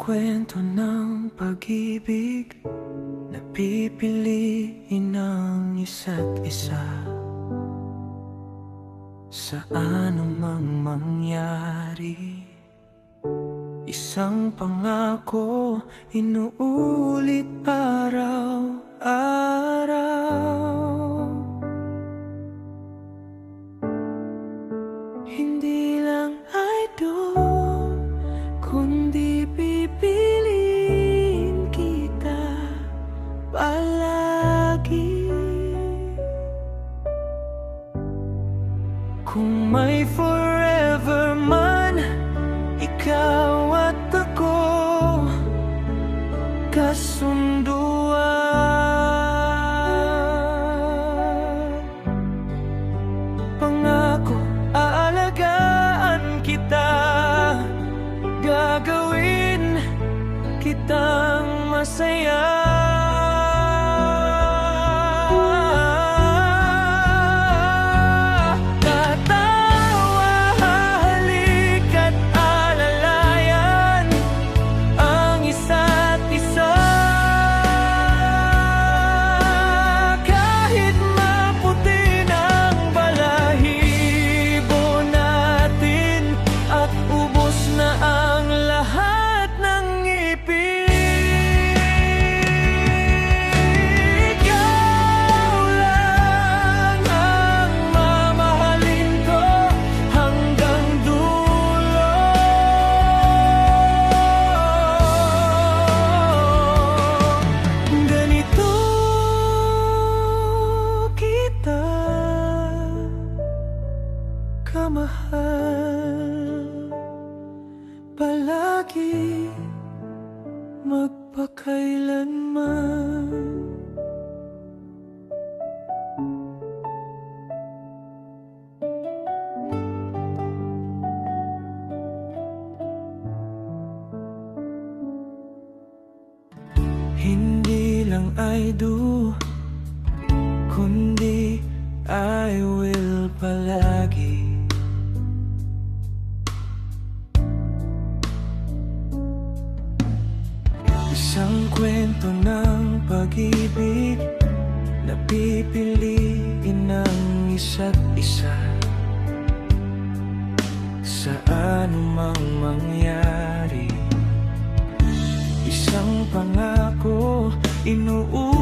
kwento ng pag-ibig na pipiliin ang isa't isa sa anumang mangyari. Isang pangako inuulit araw-araw. Hindi lang ay doon, kundi pipiliin kita palagi. Kung may forever man, ikaw at ako kasunduan. Pangako, aalagaan kita, gagawin kitang masaya. Kamahal, palagi, magpakailanman. Hindi lang I do, kundi I will palagi. Isang kwento ng pag-ibig na pipiliin ng isa't isa sa anumang mangyari. Isang pangako inuulit